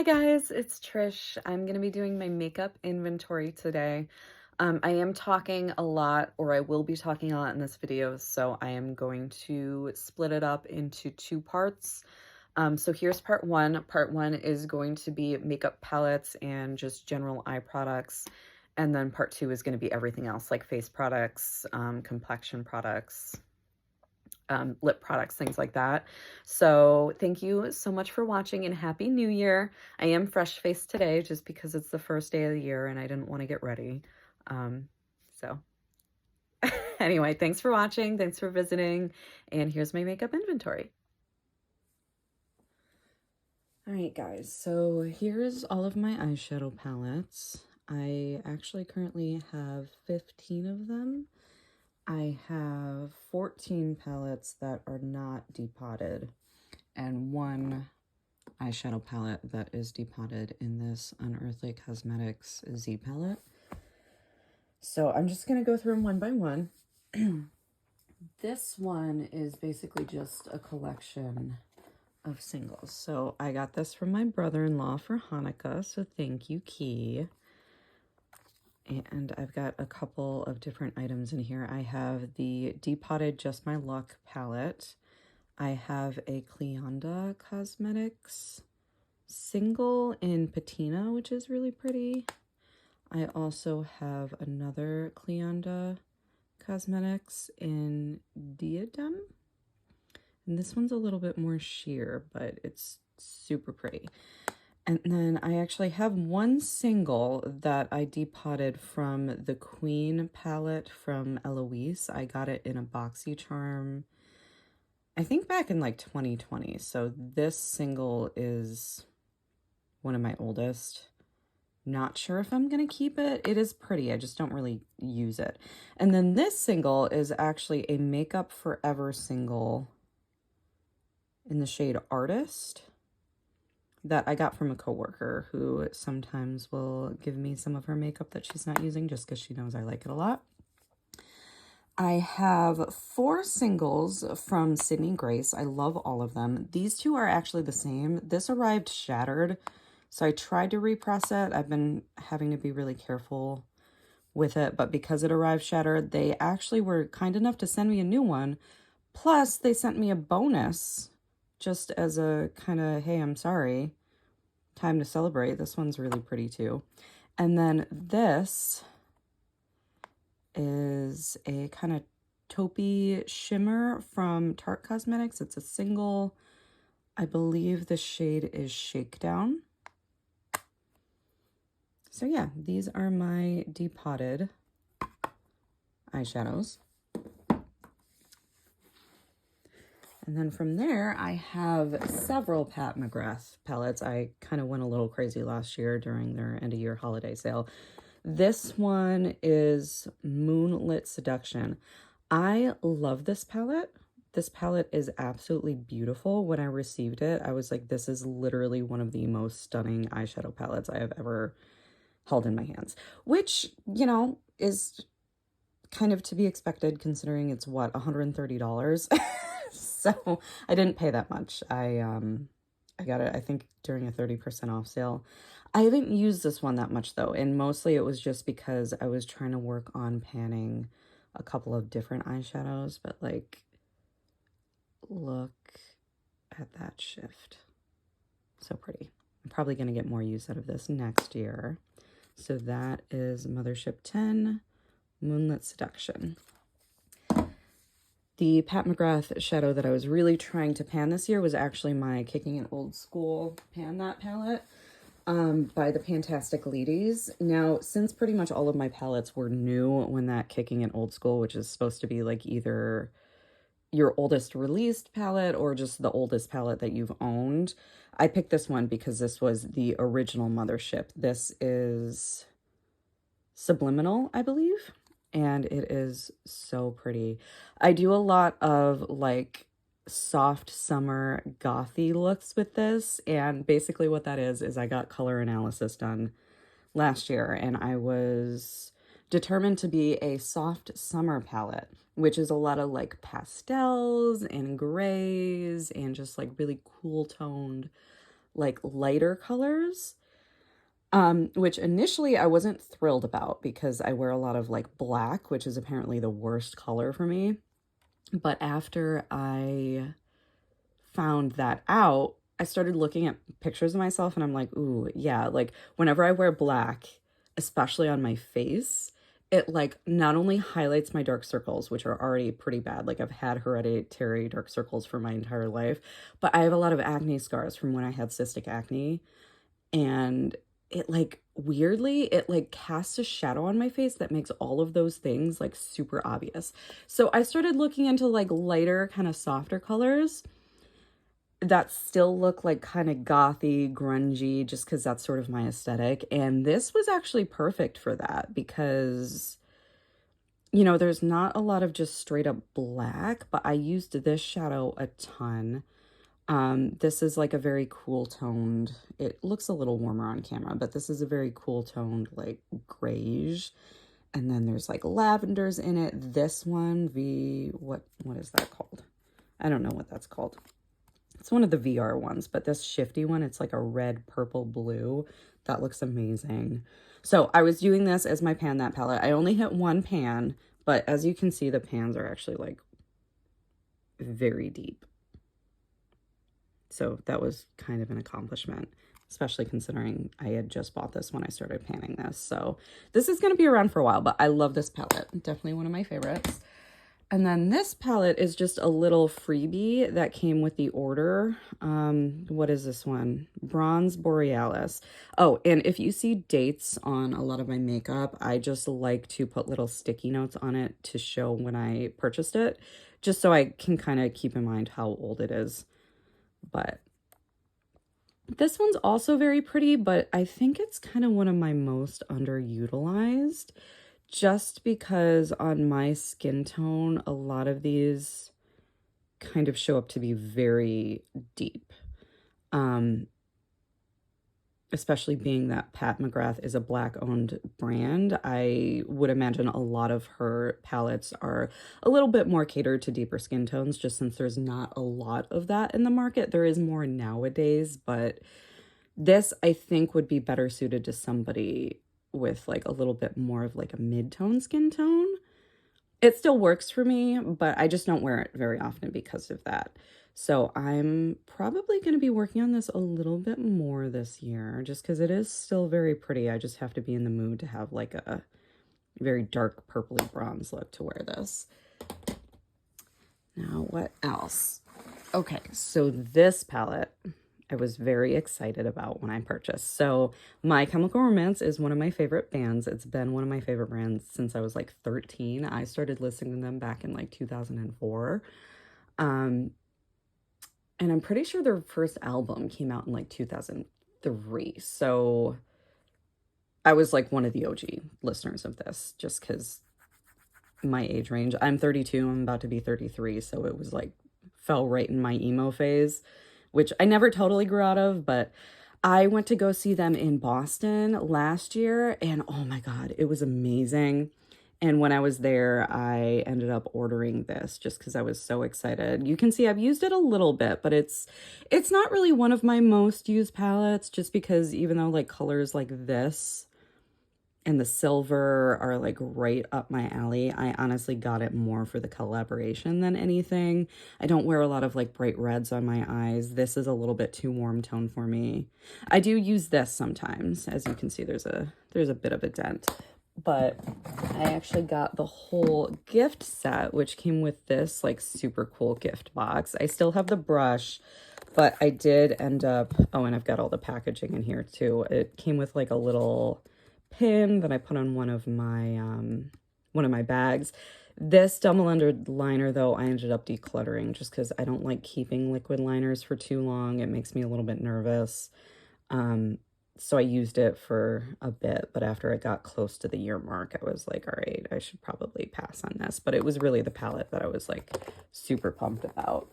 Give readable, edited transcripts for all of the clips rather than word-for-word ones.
Hi guys, it's Trish. I'm going to be doing my makeup inventory today. I am talking a lot, or I will be talking a lot in this video, so I am going to split it up into two parts. So here's part one. Part one is going to be makeup palettes and just general eye products. And then part two is going to be everything else, like face products, complexion products, lip products, things like that. So thank you so much for watching and Happy New Year. I am fresh-faced today just because it's the first day of the year and I didn't want to get ready. So anyway, thanks for watching. Thanks for visiting. And here's my makeup inventory. All right, guys, so here's all of my eyeshadow palettes. I actually currently have 15 of them. I have 14 palettes that are not depotted and one eyeshadow palette that is depotted in this Unearthly Cosmetics Z palette. So I'm just going to go through them one by one. This one is basically just a collection of singles. So I got this from my brother-in-law for Hanukkah, so thank you, Key. And I've got a couple of different items in here. I have the depotted Just My Luck palette. I have a Cleonda Cosmetics single in patina, which is really pretty. I also have another Cleonda Cosmetics in diadem. And this one's a little bit more sheer, but it's super pretty. And then I actually have one single that I depotted from the Queen palette from Eloise. I got it in a BoxyCharm, I think back in like 2020. So this single is one of my oldest. Not sure if I'm going to keep it. It is pretty. I just don't really use it. And then this single is actually a Makeup Forever single in the shade Artist that I got from a coworker who sometimes will give me some of her makeup that she's not using just because she knows I like it a lot. I have 4 singles from Sydney Grace. I love all of them. These two are actually the same. This arrived shattered, so I tried to repress it. I've been having to be really careful with it, but because it arrived shattered, they actually were kind enough to send me a new one. Plus, they sent me a bonus just as a kind of, hey, I'm sorry, time to celebrate. This one's really pretty too. And then this is a kind of taupey shimmer from Tarte Cosmetics. It's a single. I believe the shade is Shakedown. So yeah, these are my depotted eyeshadows. And then from there, I have several Pat McGrath palettes. I kind of went a little crazy last year during their end-of-year holiday sale. This one is Moonlit Seduction. I love this palette. This palette is absolutely beautiful. When I received it, I was like, this is literally one of the most stunning eyeshadow palettes I have ever held in my hands. Which, you know, is kind of to be expected considering it's, what, $130? So I didn't pay that much. I got it, I think, during a 30% off sale. I haven't used this one that much though, and mostly it was just because I was trying to work on panning a couple of different eyeshadows, but like, look at that shift. So pretty. I'm probably going to get more use out of this next year. So that is Mothership 10, Moonlit Seduction. The Pat McGrath shadow that I was really trying to pan this year was actually my Kicking It Old School Pan That palette by the Fantastic Ladies. Now, since pretty much all of my palettes were new when that Kicking It Old School, which is supposed to be like either your oldest released palette or just the oldest palette that you've owned, I picked this one because this was the original Mothership. This is Subliminal, I believe. And it is so pretty. I do a lot of like soft summer gothy looks with this, and basically what that is I got color analysis done last year and I was determined to be a soft summer palette, which is a lot of like pastels and grays and just like really cool toned like lighter colors, which initially I wasn't thrilled about because I wear a lot of like black, which is apparently the worst color for me. But after I found that out, I started looking at pictures of myself and I'm like, ooh, yeah, like whenever I wear black, especially on my face, it like not only highlights my dark circles, which are already pretty bad. Like I've had hereditary dark circles for my entire life, but I have a lot of acne scars from when I had cystic acne. And it like weirdly, it like casts a shadow on my face that makes all of those things like super obvious. So I started looking into like lighter, kind of softer colors that still look like kind of gothy, grungy, just because that's sort of my aesthetic. And this was actually perfect for that because, you know, there's not a lot of just straight up black, but I used this shadow a ton. This is like a very cool toned, it looks a little warmer on camera, but this is a very cool toned, like grayish. And then there's like lavenders in it. This one, what is that called? I don't know what that's called. It's one of the VR ones, but this shifty one, it's like a red, purple, blue. That looks amazing. So I was doing this as my pan that palette. I only hit one pan, but as you can see, the pans are actually like very deep. So that was kind of an accomplishment, especially considering I had just bought this when I started panning this. So this is going to be around for a while, but I love this palette. Definitely one of my favorites. And then this palette is just a little freebie that came with the order. What is this one? Bronze Borealis. Oh, and if you see dates on a lot of my makeup, I just like to put little sticky notes on it to show when I purchased it, just so I can kind of keep in mind how old it is. But this one's also very pretty, but I think it's kind of one of my most underutilized, just because on my skin tone, a lot of these kind of show up to be very deep. Especially being that Pat McGrath is a Black-owned brand, I would imagine a lot of her palettes are a little bit more catered to deeper skin tones, just since there's not a lot of that in the market. There is more nowadays, but this, I think, would be better suited to somebody with like a little bit more of like a mid-tone skin tone. It still works for me, but I just don't wear it very often because of that. So I'm probably going to be working on this a little bit more this year, just because it is still very pretty. I just have to be in the mood to have like a very dark purpley bronze look to wear this. Now, what else? Okay, so this palette I was very excited about when I purchased. So My Chemical Romance is one of my favorite bands. It's been one of my favorite brands since I was like 13. I started listening to them back in like 2004. And I'm pretty sure their first album came out in like 2003. So I was like one of the OG listeners of this, just because my age range. I'm 32, I'm about to be 33. So it was like, fell right in my emo phase, which I never totally grew out of, but I went to go see them in Boston last year, and oh my God, it was amazing. And when I was there, I ended up ordering this just because I was so excited. You can see I've used it a little bit, but it's not really one of my most used palettes, just because even though like colors like this and the silver are like right up my alley, I honestly got it more for the collaboration than anything. I don't wear a lot of like bright reds on my eyes. This is a little bit too warm tone for me. I do use this sometimes. As you can see, there's a bit of a dent. But I actually got the whole gift set, which came with this like super cool gift box. I still have the brush, but I did end up, oh, and I've got all the packaging in here too. It came with like a little pin that I put on one of my bags. This double ended liner though, I ended up decluttering just because I don't like keeping liquid liners for too long. It makes me a little bit nervous. So I used it for a bit, but after I got close to the year mark, I was like, all right, I should probably pass on this. But it was really the palette that I was like super pumped about.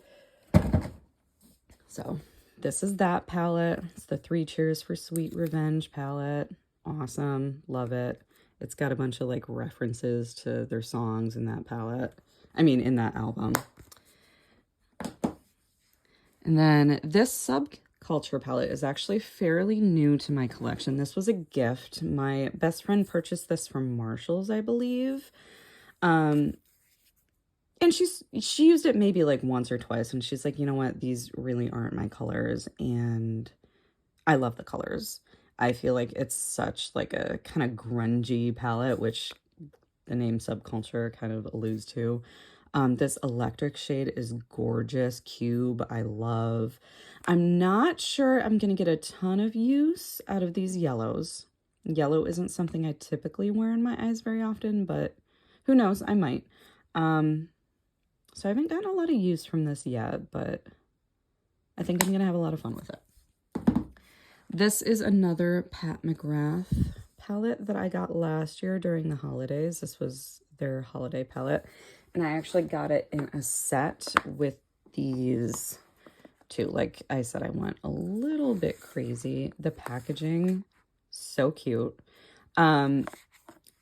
So this is that palette. It's the 3 Cheers for Sweet Revenge palette. Awesome. Love it. It's got a bunch of like references to their songs in that palette. I mean, in that album. And then this Subculture palette is actually fairly new to my collection. This was a gift. My best friend purchased this from Marshall's, I believe. And she used it maybe like once or twice, and she's like, you know what, these really aren't my colors, and I love the colors. I feel like it's such like a kind of grungy palette, which the name Subculture kind of alludes to. This electric shade is gorgeous. Cube, I love. I'm not sure I'm going to get a ton of use out of these yellows. Yellow isn't something I typically wear in my eyes very often, but who knows, I might. So I haven't gotten a lot of use from this yet, but I think I'm going to have a lot of fun with it. This is another Pat McGrath palette that I got last year during the holidays. This was their holiday palette, and I actually got it in a set with these two. Like I said, I went a little bit crazy. The packaging, so cute.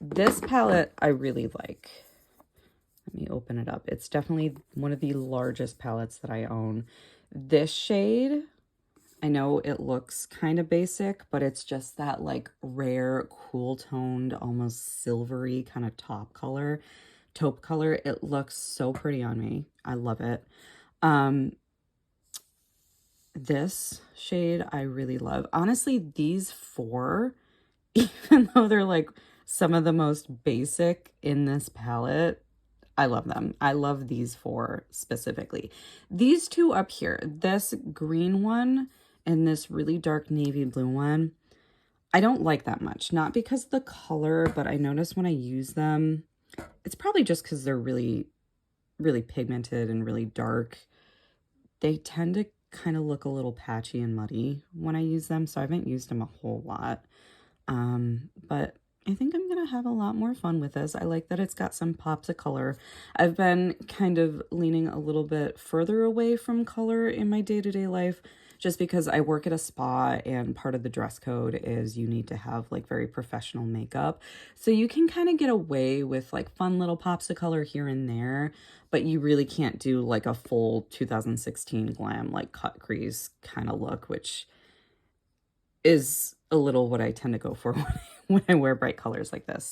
This palette I really like. Let me open it up. It's definitely one of the largest palettes that I own. This shade, I know it looks kind of basic, but it's just that like rare, cool toned, almost silvery kind of taupe color. It looks so pretty on me. I love it. This shade I really love. Honestly, these four, even though they're like some of the most basic in this palette, I love them. I love these four specifically. These two up here, this green one and this really dark navy blue one, I don't like that much. Not because of the color, but I notice when I use them, it's probably just because they're really, really pigmented and really dark. They tend to kind of look a little patchy and muddy when I use them, so I haven't used them a whole lot. But I think I'm going to have a lot more fun with this. I like that it's got some pops of color. I've been kind of leaning a little bit further away from color in my day-to-day life just because I work at a spa and part of the dress code is you need to have like very professional makeup. So you can kind of get away with like fun little pops of color here and there, but you really can't do like a full 2016 glam like cut crease kind of look, which is a little what I tend to go for when I wear bright colors like this.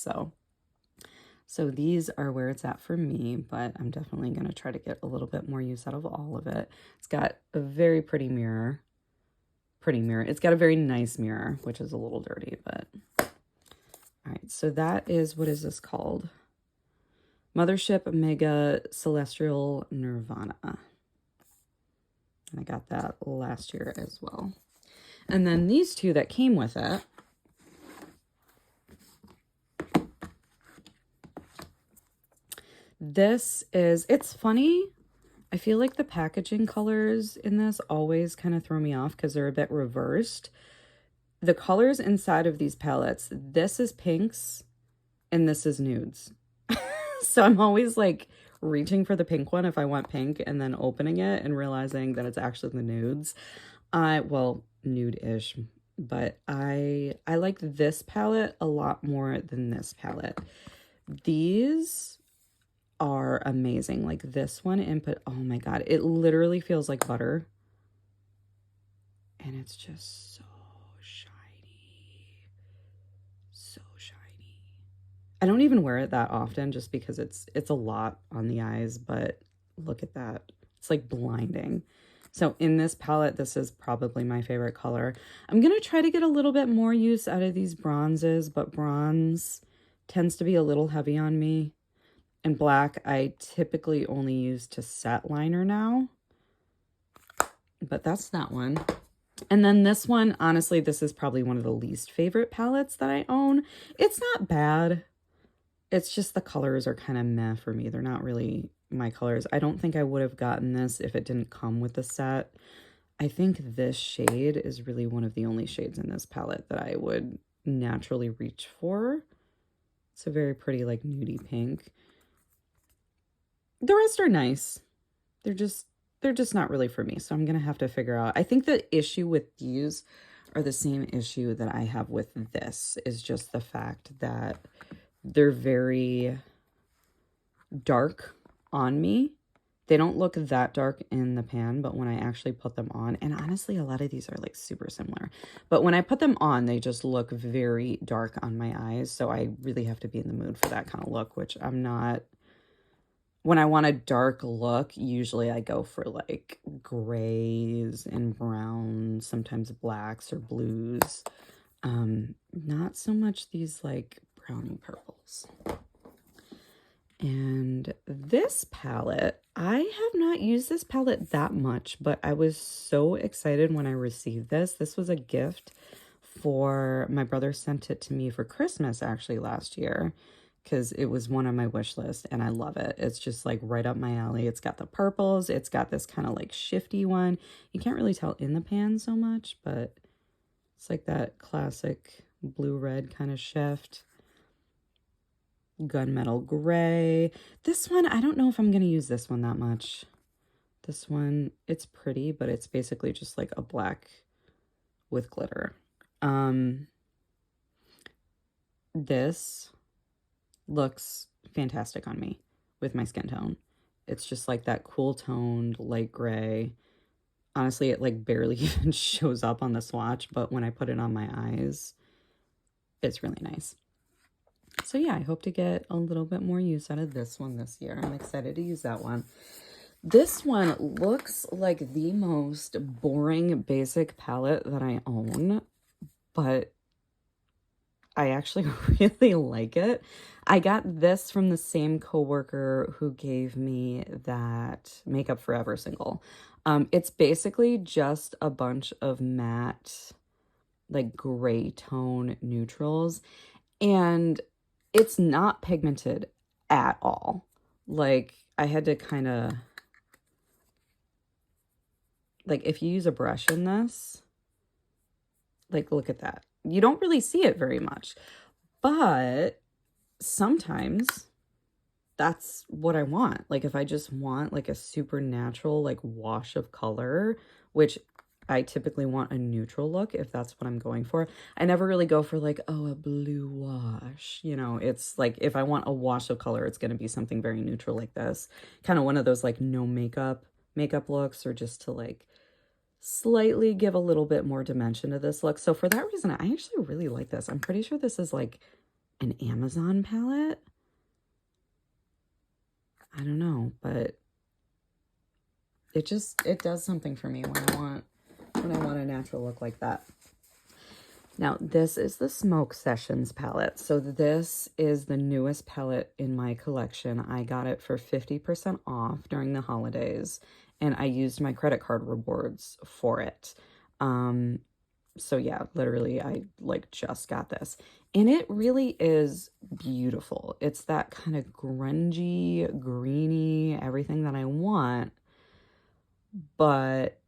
So these are where it's at for me, but I'm definitely going to try to get a little bit more use out of all of it. It's got a very pretty mirror. It's got a very nice mirror, which is a little dirty, but all right. So that is, what is this called? Mothership Mega Celestial Nirvana. And I got that last year as well. And then these two that came with it. This is, it's funny. I feel like the packaging colors in this always kind of throw me off because they're a bit reversed. The colors inside of these palettes, this is pinks and this is nudes. So I'm always like reaching for the pink one if I want pink and then opening it and realizing that it's actually the nudes. Well, nude-ish, but I like this palette a lot more than this palette. These are amazing. Like this one input, oh my god, it literally feels like butter. And it's just so shiny. So shiny. I don't even wear it that often just because it's a lot on the eyes, but look at that. It's like blinding. So in this palette, this is probably my favorite color. I'm going to try to get a little bit more use out of these bronzes, but bronze tends to be a little heavy on me. And black, I typically only use to set liner now. But that's that one. And then this one, honestly, this is probably one of the least favorite palettes that I own. It's not bad. It's just the colors are kind of meh for me. They're not really my colors. I don't think I would have gotten this if it didn't come with the set. I think this shade is really one of the only shades in this palette that I would naturally reach for. It's a very pretty like nudie pink. The rest are nice. They're just not really for me. So I'm going to have to figure out. I think the issue with these are the same issue that I have with this, is just the fact that they're very dark on me They don't look that dark in the pan, but when I actually put them on, and honestly, a lot of these are like super similar, but when I put them on, they just look very dark on my eyes. So I really have to be in the mood for that kind of look, which I'm not. When I want a dark look, usually I go for like grays and browns, sometimes blacks or blues. Not so much these like brownie purples. And this palette, I have not used this palette that much, but I was so excited when I received this. This was a gift for my brother, sent it to me for Christmas actually last year, because it was one on my wish list and I love it. It's just like right up my alley. It's got the purples. It's got this kind of like shifty one. You can't really tell in the pan so much, but it's like that classic blue-red kind of shift. Gunmetal gray. This one, I don't know if I'm going to use this one that much. This one, it's pretty, but it's basically just like a black with glitter. This looks fantastic on me with my skin tone. It's just like that cool toned light gray. Honestly, it like barely even shows up on the swatch, but when I put it on my eyes, it's really nice. So yeah, I hope to get a little bit more use out of this one this year. I'm excited to use that one. This one looks like the most boring basic palette that I own, but I actually really like it. I got this from the same coworker who gave me that Makeup Forever single. It's basically just a bunch of matte, like gray tone neutrals, and it's not pigmented at all. Like, I had to kind of, like, if you use a brush in this, like, look at that. You don't really see it very much, but sometimes that's what I want. Like, if I just want like a supernatural like wash of color, which I typically want a neutral look if that's what I'm going for. I never really go for like, oh, a blue wash. You know, it's like if I want a wash of color, it's going to be something very neutral like this. Kind of one of those like no makeup looks, or just to like slightly give a little bit more dimension to this look. So for that reason, I actually really like this. I'm pretty sure this is like an Amazon palette. I don't know, but it does something for me when I want a natural look like that. Now, this is the Smoke Sessions palette. So this is the newest palette in my collection. I got it for 50% off during the holidays, and I used my credit card rewards for it. So yeah, literally I like just got this, and it really is beautiful. It's that kind of grungy, greeny, everything that I want, but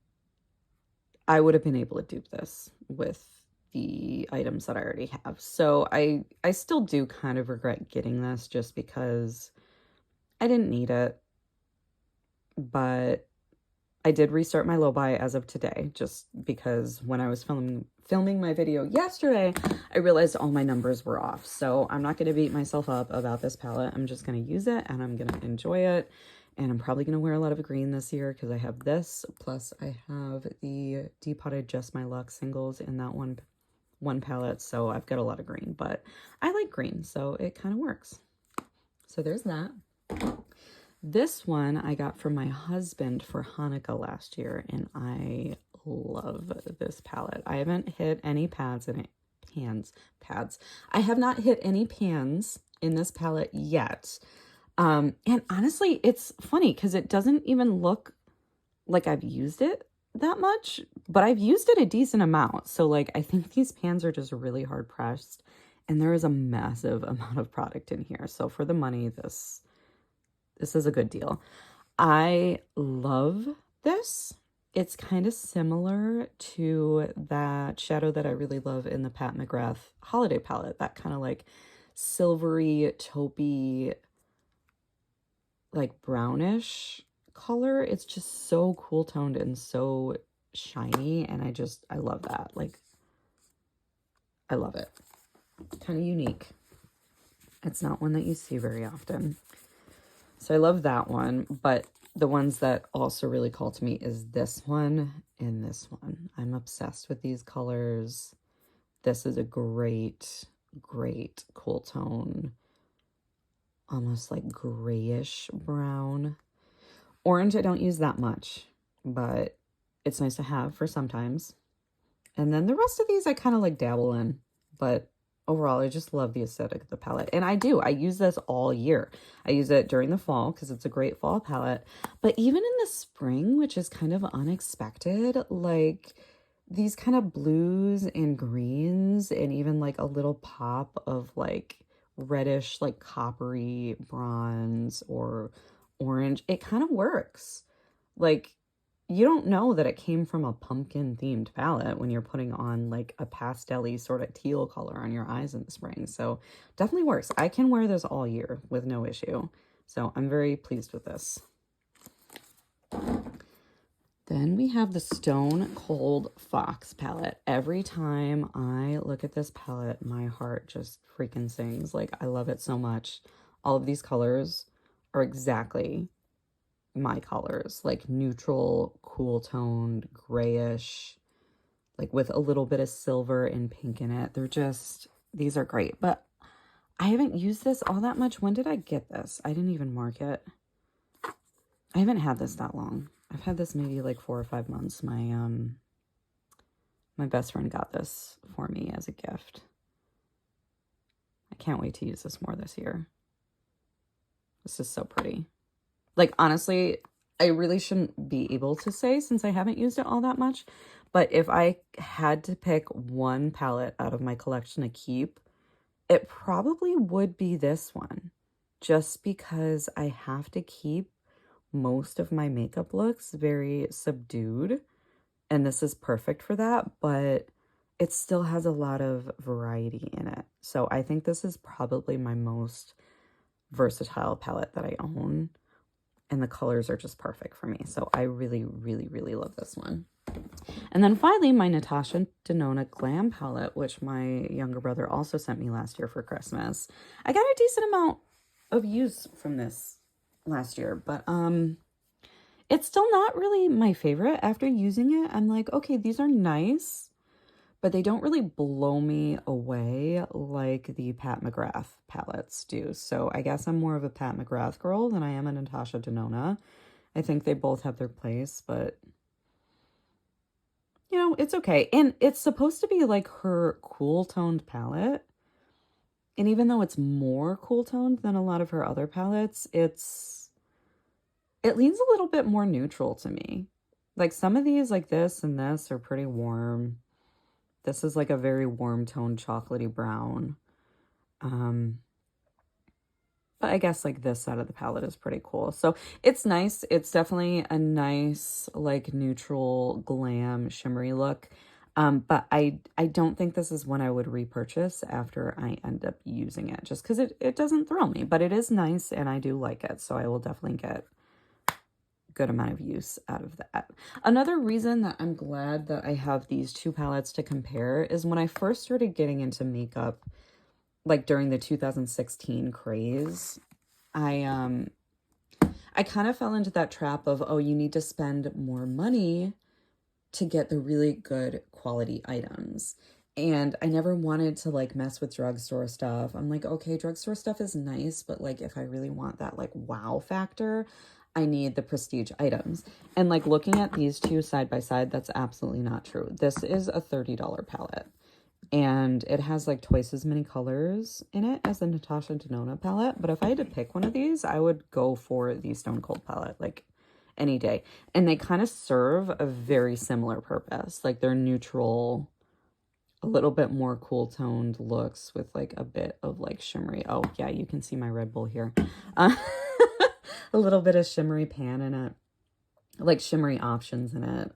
I would have been able to dupe this with the items that I already have. So I still do kind of regret getting this just because I didn't need it, but I did restart my low buy as of today, just because when I was filming my video yesterday, I realized all my numbers were off. So I'm not going to beat myself up about this palette. I'm just going to use it and I'm going to enjoy it. And I'm probably going to wear a lot of green this year because I have this, plus I have the Depotted Just My Luck singles in that one palette. So I've got a lot of green, but I like green, so it kind of works. So there's that. This one I got from my husband for Hanukkah last year, and I love this palette. I haven't hit any pads in it. Pads. I have not hit any pans in this palette yet. And honestly, it's funny because it doesn't even look like I've used it that much, but I've used it a decent amount. So like, I think these pans are just really hard pressed, and there is a massive amount of product in here. So for the money, this is a good deal. I love this. It's kind of similar to that shadow that I really love in the Pat McGrath holiday palette, that kind of like silvery, taupey, like brownish color. It's just so cool toned and so shiny, and I love that. Like, I love it. Kind of unique. It's not one that you see very often. So I love that one, but The ones that also really call to me is this one and this one. I'm obsessed with these colors. This is a great, great cool tone. Almost like grayish brown. Orange I don't use that much, but it's nice to have for sometimes. And then the rest of these I kind of like dabble in, but overall I just love the aesthetic of the palette. And I use this all year. I use it during the fall because it's a great fall palette, but even in the spring, which is kind of unexpected, like these kind of blues and greens and even like a little pop of like reddish, like coppery bronze or orange, it kind of works. Like, you don't know that it came from a pumpkin themed palette when you're putting on like a pastel-y sort of teal color on your eyes in the spring. So definitely works. I can wear this all year with no issue. So I'm very pleased with this. Then we have the Stone Cold Fox palette. Every time I look at this palette, my heart just freaking sings. Like, I love it so much. All of these colors are exactly my colors, like neutral, cool toned, grayish, like with a little bit of silver and pink in it. These are great, but I haven't used this all that much. When did I get this? I didn't even mark it. I haven't had this that long. I've had this maybe like 4 or 5 months. My best friend got this for me as a gift. I can't wait to use this more this year. This is so pretty. Like, honestly, I really shouldn't be able to say since I haven't used it all that much, but if I had to pick one palette out of my collection to keep, it probably would be this one, just because I have to keep most of my makeup looks very subdued, and this is perfect for that, but it still has a lot of variety in it. So I think this is probably my most versatile palette that I own. And the colors are just perfect for me. So I really, really, really love this one. And then finally, my Natasha Denona Glam palette, which my younger brother also sent me last year for Christmas. I got a decent amount of use from this last year, but it's still not really my favorite. After using it, I'm like, okay, these are nice, but they don't really blow me away like the Pat McGrath palettes do. So I guess I'm more of a Pat McGrath girl than I am a Natasha Denona. I think they both have their place, but you know, it's okay. And it's supposed to be like her cool toned palette. And even though it's more cool toned than a lot of her other palettes, it leans a little bit more neutral to me. Like some of these, like this and this, are pretty warm. This is like a very warm toned chocolatey brown. But I guess like this side of the palette is pretty cool. So it's nice. It's definitely a nice like neutral glam shimmery look. But I don't think this is one I would repurchase after I end up using it, just because it doesn't thrill me. But it is nice and I do like it. So I will definitely get good amount of use out of that. Another reason that I'm glad that I have these two palettes to compare is when I first started getting into makeup, like during the 2016 craze, I kind of fell into that trap of, oh, you need to spend more money to get the really good quality items. And I never wanted to like mess with drugstore stuff. I'm like, okay, drugstore stuff is nice, but like if I really want that like wow factor, I need the prestige items. And like looking at these two side by side, that's absolutely not true. This is a $30 palette. And it has like twice as many colors in it as the Natasha Denona palette. But if I had to pick one of these, I would go for the Stone Cold palette, like any day. And they kind of serve a very similar purpose. Like they're neutral, a little bit more cool toned looks with like a bit of like shimmery. Oh yeah, you can see my Red Bull here. A little bit of shimmery pan in it, like shimmery options in it.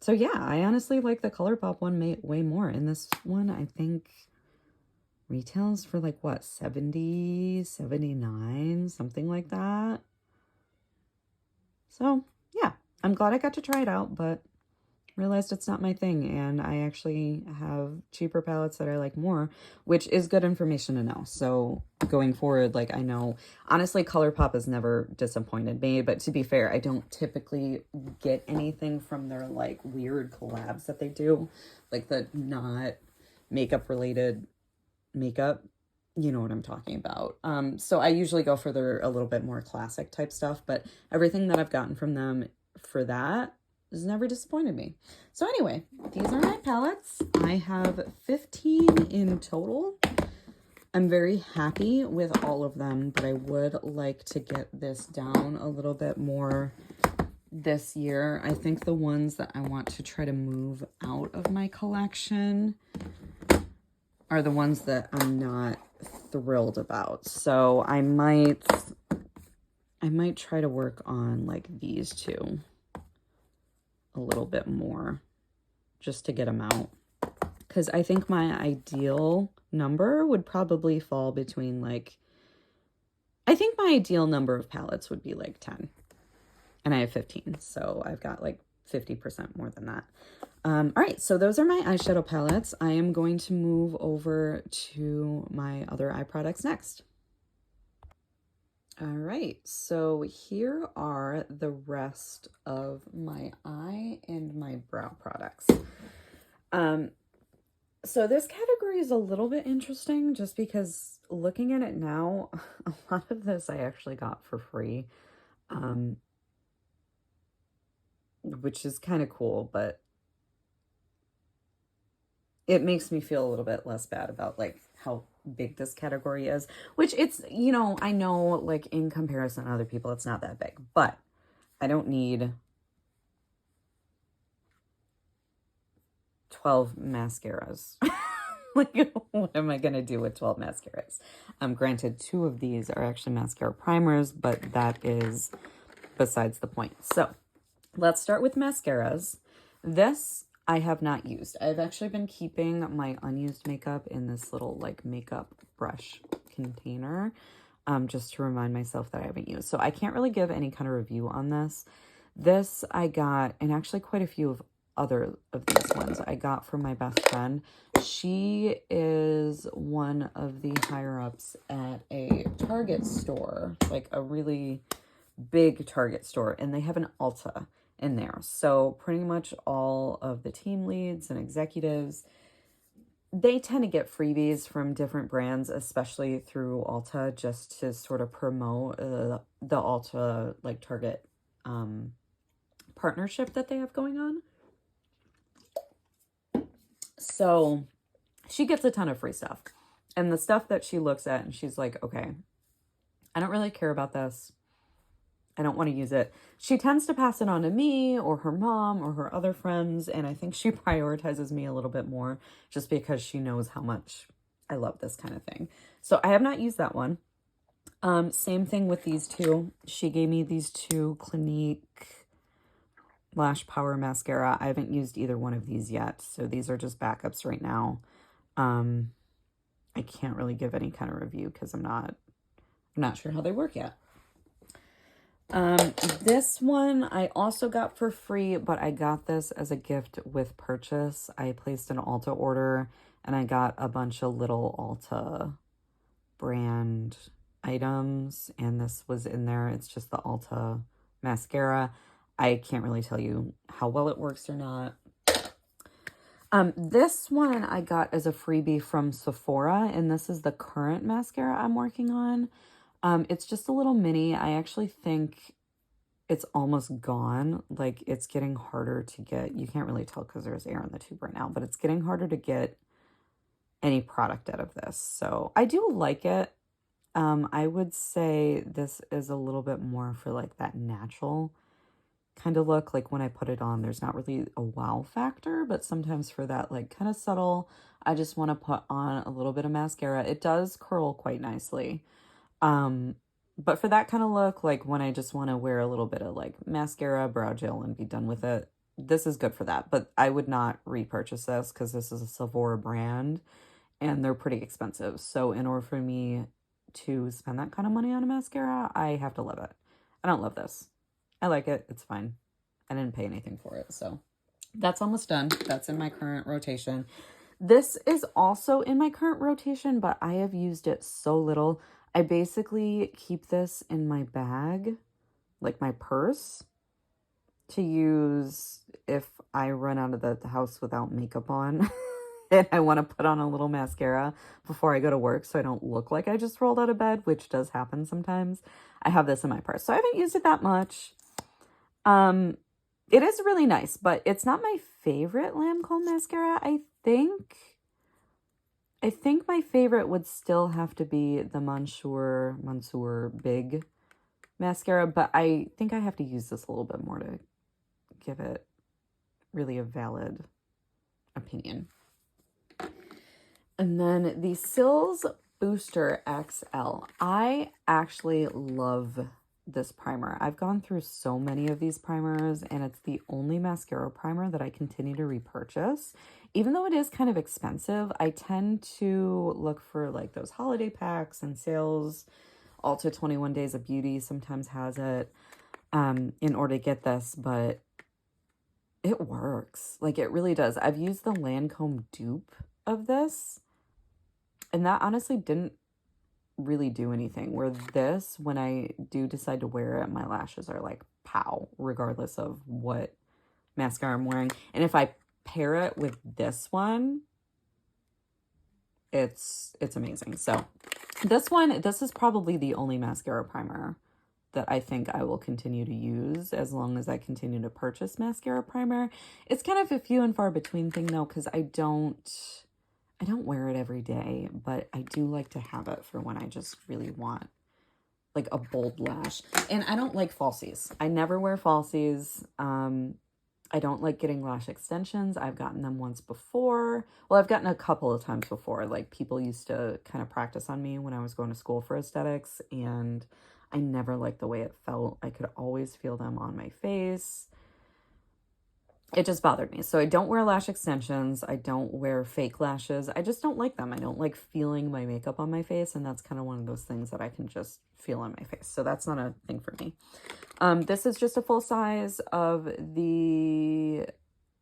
So yeah, I honestly like the ColourPop one way more. And this one, I think, retails for like, what, 70, 79, something like that. So yeah, I'm glad I got to try it out, but realized it's not my thing, and I actually have cheaper palettes that I like more, which is good information to know. So going forward, like, I know, honestly, ColourPop has never disappointed me, but to be fair, I don't typically get anything from their, like, weird collabs that they do, like the not makeup related makeup. You know what I'm talking about. So I usually go for their a little bit more classic type stuff, but everything that I've gotten from them for that has never disappointed me. So anyway, these are my palettes. I have 15 in total. I'm very happy with all of them, but I would like to get this down a little bit more this year. I think the ones that I want to try to move out of my collection are the ones that I'm not thrilled about. So I might try to work on like these two a little bit more just to get them out. Because I think my ideal number would probably fall between like, I think my ideal number of palettes would be like 10. And I have 15. So I've got like 50% more than that. All right, so those are my eyeshadow palettes. I am going to move over to my other eye products next. All right, so here are the rest of my eye and my brow products. So this category is a little bit interesting just because looking at it now, a lot of this I actually got for free, which is kind of cool, but it makes me feel a little bit less bad about like how big this category is, which it's, you know, I know like in comparison to other people, it's not that big, but I don't need 12 mascaras. Like, what am I going to do with 12 mascaras? Granted, 2 of these are actually mascara primers, but that is besides the point. So let's start with mascaras. This I have not used. I've actually been keeping my unused makeup in this little like makeup brush container, just to remind myself that I haven't used. So I can't really give any kind of review on this. This I got, and actually quite a few of other of these ones I got from my best friend. She is one of the higher ups at a Target store, like a really big Target store, and they have an Ulta in there. So pretty much all of the team leads and executives, they tend to get freebies from different brands, especially through Ulta, just to sort of promote the Ulta like Target partnership that they have going on. So she gets a ton of free stuff, and the stuff that she looks at and she's like, okay, I don't really care about this. I don't want to use it. She tends to pass it on to me or her mom or her other friends. And I think she prioritizes me a little bit more just because she knows how much I love this kind of thing. So I have not used that one. Same thing with these two. She gave me these two Clinique Lash Power Mascara. I haven't used either one of these yet. So these are just backups right now. I can't really give any kind of review because I'm not sure how they work yet. This one I also got for free, but I got this as a gift with purchase. I placed an Ulta order and I got a bunch of little Ulta brand items, and this was in there. It's just the Ulta mascara. I can't really tell you how well it works or not. This one I got as a freebie from Sephora, and this is the current mascara I'm working on. It's just a little mini. I actually think it's almost gone. Like, it's getting harder to get. You can't really tell because there's air in the tube right now, but it's getting harder to get any product out of this. So I do like it. I would say this is a little bit more for like that natural kind of look. Like when I put it on, there's not really a wow factor, but sometimes for that like kind of subtle, I just want to put on a little bit of mascara. It does curl quite nicely. But for that kind of look, like when I just want to wear a little bit of like mascara, brow gel, and be done with it, this is good for that. But I would not repurchase this because this is a Sephora brand and they're pretty expensive. So in order for me to spend that kind of money on a mascara, I have to love it. I don't love this. I like it. It's fine. I didn't pay anything for it, so That's almost done. That's in my current rotation. This is also in my current rotation, but I have used it so little. I basically keep this in my bag, like my purse, to use if I run out of the house without makeup on and I want to put on a little mascara before I go to work so I don't look like I just rolled out of bed, which does happen sometimes. I have this in my purse. So I haven't used it that much. It is really nice, but it's not my favorite Lancome mascara. I think my favorite would still have to be the Monsieur Big mascara, but I think I have to use this a little bit more to give it really a valid opinion. And then the Cils Booster XL. I actually love this primer. I've gone through so many of these primers, and it's the only mascara primer that I continue to repurchase. Even though it is kind of expensive, I tend to look for like those holiday packs and sales. Ulta 21 Days of Beauty sometimes has it in order to get this, but it works. Like, it really does. I've used the Lancome dupe of this, and that honestly didn't really do anything. Where this, when I do decide to wear it, my lashes are like pow, regardless of what mascara I'm wearing. And if I pair it with this one, it's amazing. So this is probably the only mascara primer that I think I will continue to use as long as I continue to purchase mascara primer. It's kind of a few and far between thing though, because I don't wear it every day, but I do like to have it for when I just really want like a bold lash. And I don't like falsies. I never wear falsies. I don't like getting lash extensions. I've gotten them once before. Well, I've gotten a couple of times before. Like, people used to kind of practice on me when I was going to school for aesthetics, and I never liked the way it felt. I could always feel them on my face. It just bothered me. So I don't wear lash extensions. I don't wear fake lashes. I just don't like them. I don't like feeling my makeup on my face, and that's kind of one of those things that I can just feel on my face. So that's not a thing for me. This is just a full size of the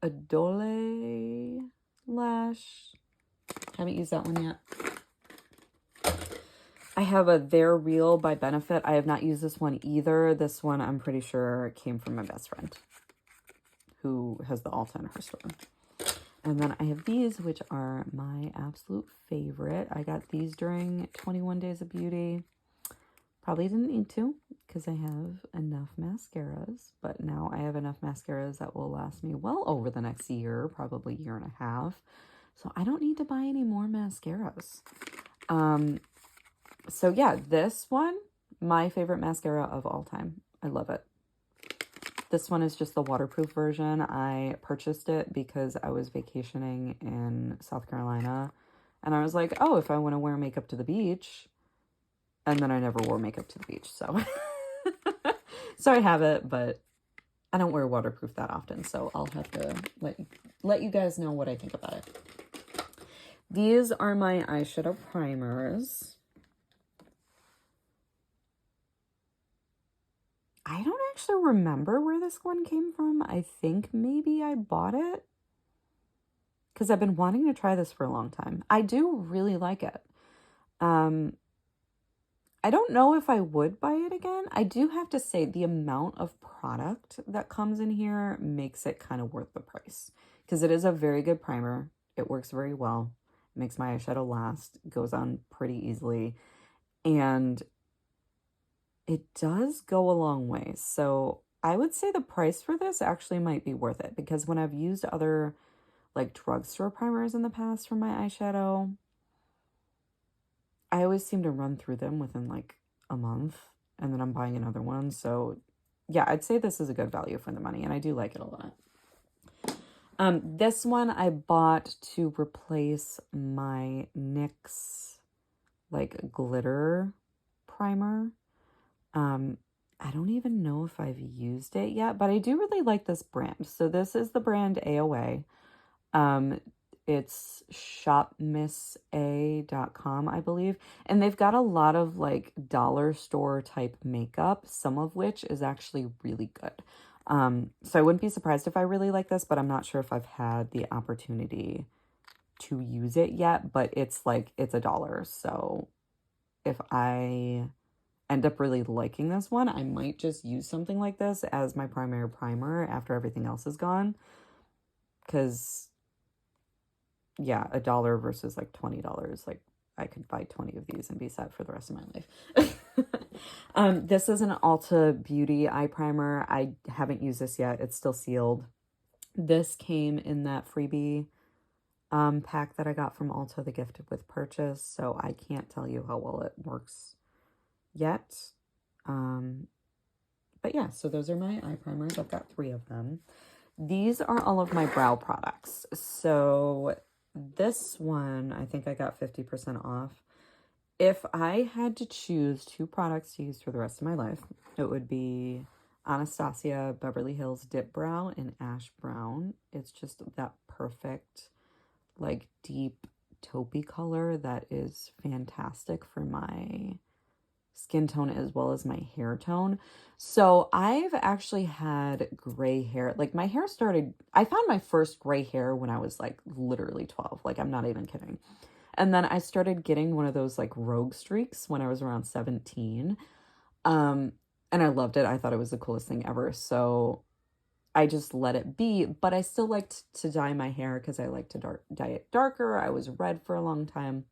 Adole lash. Haven't used that one yet. I have a They're Real by Benefit. I have not used this one either. This one, I'm pretty sure, came from my best friend, who has the Ulta in her store. And then I have these, which are my absolute favorite. I got these during 21 Days of Beauty. Probably didn't need to, because I have enough mascaras. But now I have enough mascaras that will last me well over the next year, probably year and a half. So I don't need to buy any more mascaras. So yeah, this one, my favorite mascara of all time. I love it. This one is just the waterproof version. I purchased it because I was vacationing in South Carolina. And I was like, oh, if I want to wear makeup to the beach. And then I never wore makeup to the beach. So, so I have it, but I don't wear waterproof that often. So I'll have to let you guys know what I think about it. These are my eyeshadow primers. I don't actually remember where this one came from. I think maybe I bought it because I've been wanting to try this for a long time. I do really like it. I don't know if I would buy it again. I do have to say the amount of product that comes in here makes it kind of worth the price, because it is a very good primer. It works very well. It makes my eyeshadow last. It goes on pretty easily. And it does go a long way. So I would say the price for this actually might be worth it, because when I've used other like drugstore primers in the past for my eyeshadow, I always seem to run through them within like a month, and then I'm buying another one. So yeah, I'd say this is a good value for the money, and I do like it a lot. This one I bought to replace my NYX like glitter primer. I don't even know if I've used it yet, but I do really like this brand. So this is the brand AOA. It's shopmissa.com, I believe. And they've got a lot of like dollar store type makeup, some of which is actually really good. So I wouldn't be surprised if I really like this, but I'm not sure if I've had the opportunity to use it yet, but it's like, it's $1. So if I end up really liking this one, I might just use something like this as my primary primer after everything else is gone. Because, yeah, $1 versus like $20. Like, I could buy 20 of these and be set for the rest of my life. This is an Ulta Beauty eye primer. I haven't used this yet. It's still sealed. This came in that freebie pack that I got from Ulta, the gifted with purchase. So I can't tell you how well it works yet. But yeah, so those are my eye primers. I've got 3 of them. These are all of my brow products. So this one, I think I got 50% off. If I had to choose 2 products to use for the rest of my life, it would be Anastasia Beverly Hills Dip Brow in Ash Brown. It's just that perfect, like, deep taupey color that is fantastic for my skin tone as well as my hair tone. So I've actually had gray hair. Like, my hair started, I found my first gray hair when I was like literally 12. Like, I'm not even kidding. And then I started getting one of those like rogue streaks when I was around 17. And I loved it. I thought it was the coolest thing ever. So I just let it be, but I still liked to dye my hair because I like to dye it darker. I was red for a long time.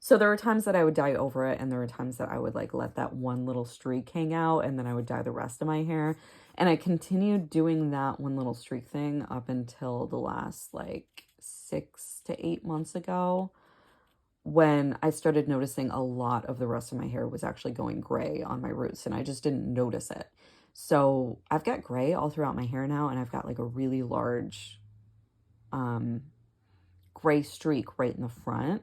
So there were times that I would dye over it, and there were times that I would like let that one little streak hang out, and then I would dye the rest of my hair. And I continued doing that one little streak thing up until the last like 6 to 8 months ago, when I started noticing a lot of the rest of my hair was actually going gray on my roots, and I just didn't notice it. So I've got gray all throughout my hair now, and I've got like a really large gray streak right in the front.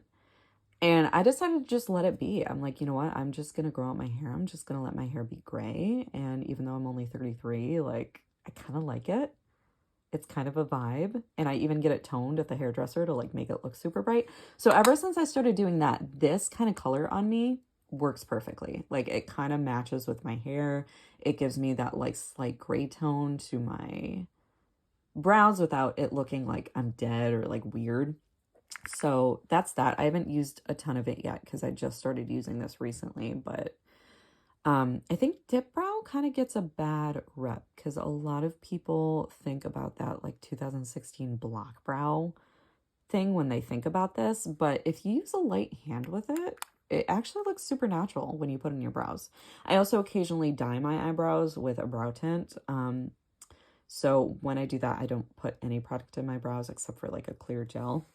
And I decided to just let it be. I'm like, you know what? I'm just going to grow out my hair. I'm just going to let my hair be gray. And even though I'm only 33, like, I kind of like it. It's kind of a vibe. And I even get it toned at the hairdresser to like make it look super bright. So ever since I started doing that, this kind of color on me works perfectly. Like, it kind of matches with my hair. It gives me that like slight gray tone to my brows without it looking like I'm dead or like weird. So that's that. I haven't used a ton of it yet because I just started using this recently, but I think Dip Brow kind of gets a bad rep because a lot of people think about that like 2016 block brow thing when they think about this, but if you use a light hand with it, it actually looks super natural when you put in your brows. I also occasionally dye my eyebrows with a brow tint. So when I do that, I don't put any product in my brows except for like a clear gel.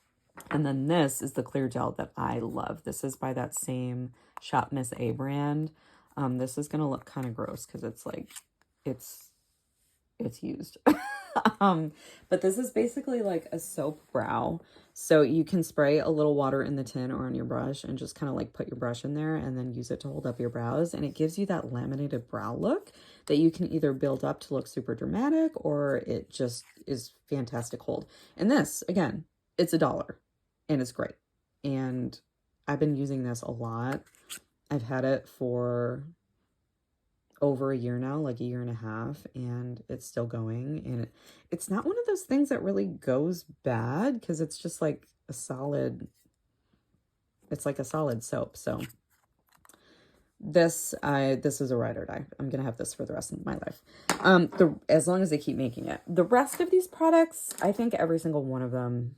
And then this is the clear gel that I love. This is by that same Shop Miss A brand. This is going to look kind of gross because it's like, it's used. But this is basically like a soap brow. So you can spray a little water in the tin or on your brush and just kind of like put your brush in there and then use it to hold up your brows. And it gives you that laminated brow look that you can either build up to look super dramatic or it just is fantastic hold. And this, again, it's $1 and it's great. And I've been using this a lot. I've had it for over a year now, like a year and a half, and it's still going. And it's not one of those things that really goes bad because it's just like a solid, it's like a solid soap. So this is a ride or die. I'm gonna have this for the rest of my life. As long as they keep making it. The rest of these products, I think every single one of them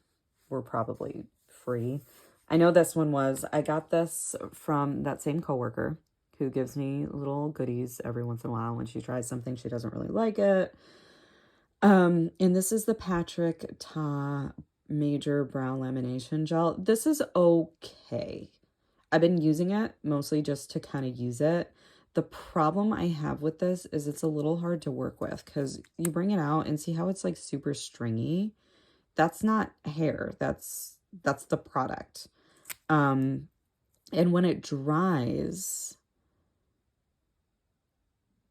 were probably free. I know this one was. I got this from that same coworker who gives me little goodies every once in a while when she tries something she doesn't really like it. And this is the Patrick Ta Major Brow Lamination Gel. This is okay. I've been using it mostly just to kind of use it. The problem I have with this is it's a little hard to work with because you bring it out and see how it's like super stringy. That's not hair. That's the product. And when it dries,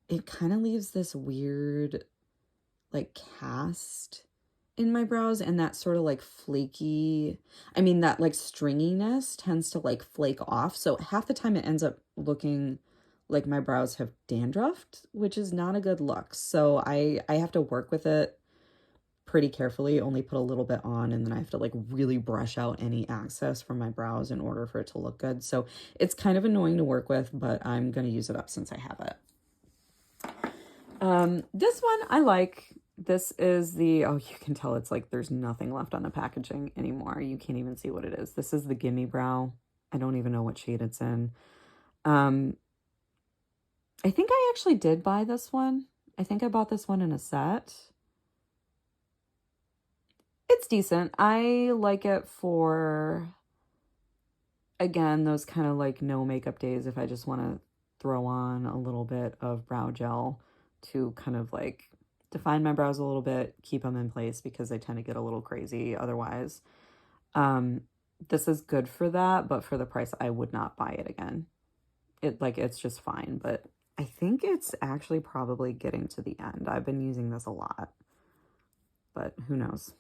it kind of leaves this weird like cast in my brows, and that sort of like flaky, that like stringiness tends to like flake off. So half the time it ends up looking like my brows have dandruffed, which is not a good look. So I have to work with it pretty carefully, only put a little bit on, and then I have to like really brush out any excess from my brows in order for it to look good. So it's kind of annoying to work with, but I'm going to use it up since I have it. This one I like. This is the, oh, you can tell it's like there's nothing left on the packaging anymore. You can't even see what it is. This is the Gimme Brow. I don't even know what shade it's in. I think I actually did buy this one. I think I bought this one in a set. It's decent. I like it for, again, those kind of like no makeup days if I just want to throw on a little bit of brow gel to kind of like define my brows a little bit, keep them in place because they tend to get a little crazy otherwise. This is good for that, but for the price, I would not buy it again. It's just fine, but I think it's actually probably getting to the end. I've been using this a lot, but who knows?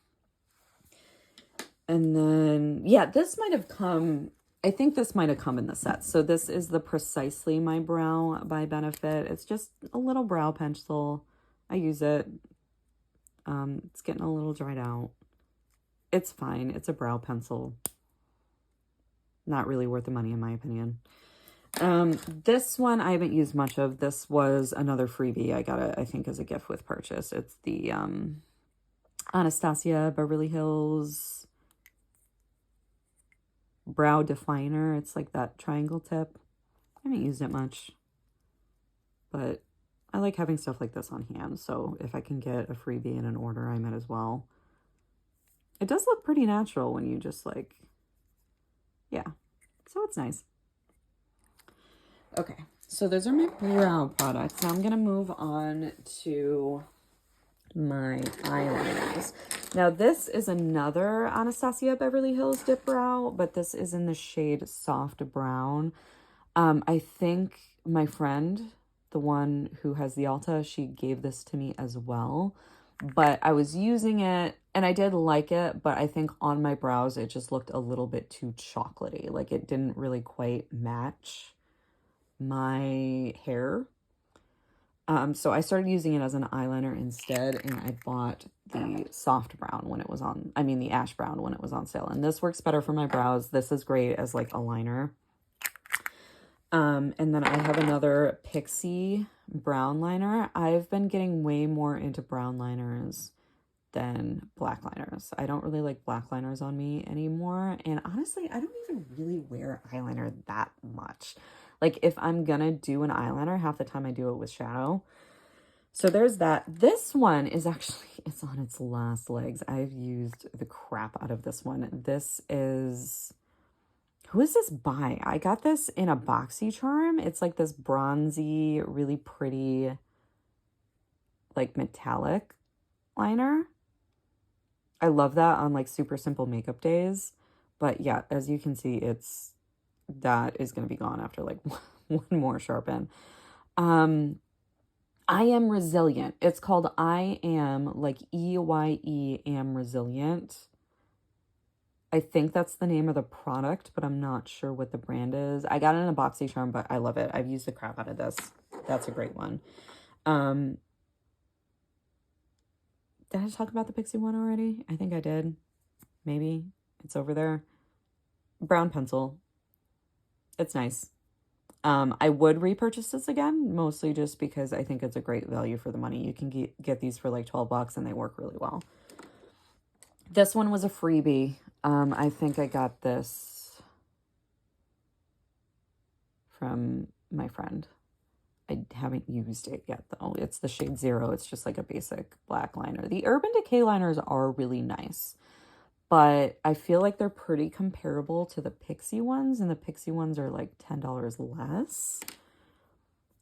And then, yeah, this might have come, I think this might have come in the set. So this is the Precisely My Brow by Benefit. It's just a little brow pencil. I use it. It's getting a little dried out. It's fine. It's a brow pencil. Not really worth the money in my opinion. This one I haven't used much of. This was another freebie. I got it, I think, as a gift with purchase. It's the Anastasia Beverly Hills Brow Definer. It's like that triangle tip. I haven't used it much, but I like having stuff like this on hand. So if I can get a freebie in an order, I might as well. It does look pretty natural when you just like, yeah. So it's nice. Okay, so those are my brow products. Now I'm going to move on to my eyeliners. Now this is another Anastasia Beverly Hills Dip Brow, but this is in the shade Soft Brown. I think my friend, the one who has the Ulta, she gave this to me as well. But I was using it and I did like it, but I think on my brows it just looked a little bit too chocolatey. Like it didn't really quite match my hair. So I started using it as an eyeliner instead, and I bought the soft brown when it was on, I mean the ash brown when it was on sale. And this works better for my brows. This is great as like a liner. And then I have another Pixie brown liner. I've been getting way more into brown liners than black liners. I don't really like black liners on me anymore. And honestly, I don't even really wear eyeliner that much. Like if I'm gonna do an eyeliner, half the time I do it with shadow. So there's that. This one is actually, it's on its last legs. I've used the crap out of this one. This is, who is this by? I got this in a BoxyCharm. It's like this bronzy, really pretty, like metallic liner. I love that on like super simple makeup days. But yeah, as you can see, that is going to be gone after like one more sharpen. I Am Resilient. It's called I Am, like EYE Am Resilient. I think that's the name of the product, but I'm not sure what the brand is. I got it in a BoxyCharm, but I love it. I've used the crap out of this. That's a great one. Did I talk about the Pixie one already? I think I did. Maybe. It's over there. Brown pencil. It's nice. I would repurchase this again, mostly just because I think it's a great value for the money. You can get these for like 12 bucks and they work really well. This one was a freebie. I think I got this from my friend. I haven't used it yet though. It's the shade 0. It's just like a basic black liner. The Urban Decay liners are really nice, but I feel like they're pretty comparable to the Pixie ones, and the Pixie ones are like $10 less.